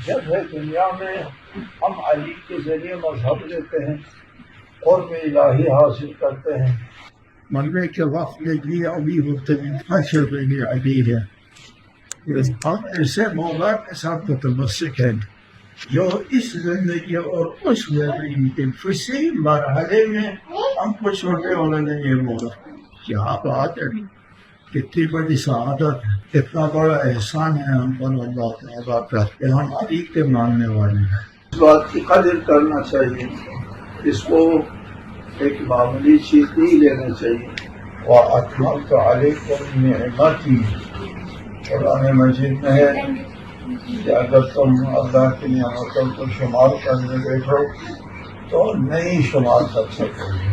جب ہے دنیا میں ہم علی کے ذریعے مذہب لیتے ہیں قرب الہی حاصل کرتے ہیں. مرنے کے وقت میں بھی علی ہوتے ہیں حشر میں بھی علی ہے. ہم ایسے مولا کے ساتھ متمسک ہیں جو اس زندگی اور اس زندگی کے کسی مرحلے میں ہم کو چھوٹے ہونے نہیں ہے. مولا کیا بات ہے، کتنی بڑی سعادت ہے، اتنا بڑا احسان ہے ہم پر اللہ تعالیٰ کا کہ ہم علی کے ماننے والے ہیں. اس بات کی قدر کرنا چاہیے، اس کو ایک معمولی چیز نہیں لینا چاہیے. وَأَتْمَمْتُ عَلَيْكُمْ نِعْمَتِي، قرآن مجید میں ہے کہ اگر تم اللہ کی نعمتوں کو شمار کرنے بیٹھو تو نہیں شمار کر سکو گے.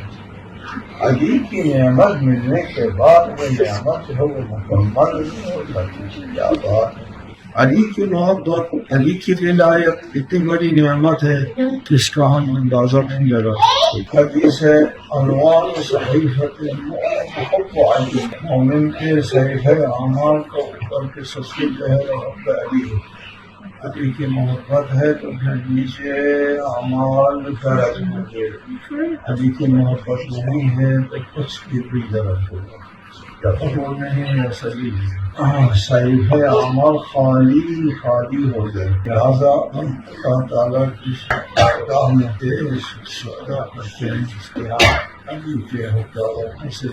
علی کی نعمت ملنے کے بعد وہ نعمت ہے وہ مکمل ہو جاتی ہے. کیا بات ہے، علی کی محبت، علی کی ولایت اتنی بڑی نعمت ہے جس کا ہم اندازہ نہیں لگا. حدیث ہے عنوان صحیفۃ حب علی، مومن کے صحیفہ اعمال کا اوپر کے سب سے پہلا حب علی ہے. علی کی محبت ہے تو پھر نیچے اعمال درج ہوں گے. علی کی محبت نہیں ہے تو کچھ بھی درج ہوگا. وہ نہیں ہے صحیح ہے، اعمال خالی خالی ہو گئے. لہٰذا ہم اللہ تعالیٰ کی راہ میں سودا کرتے ہیں جس کے ہاں علی کے حقدار سے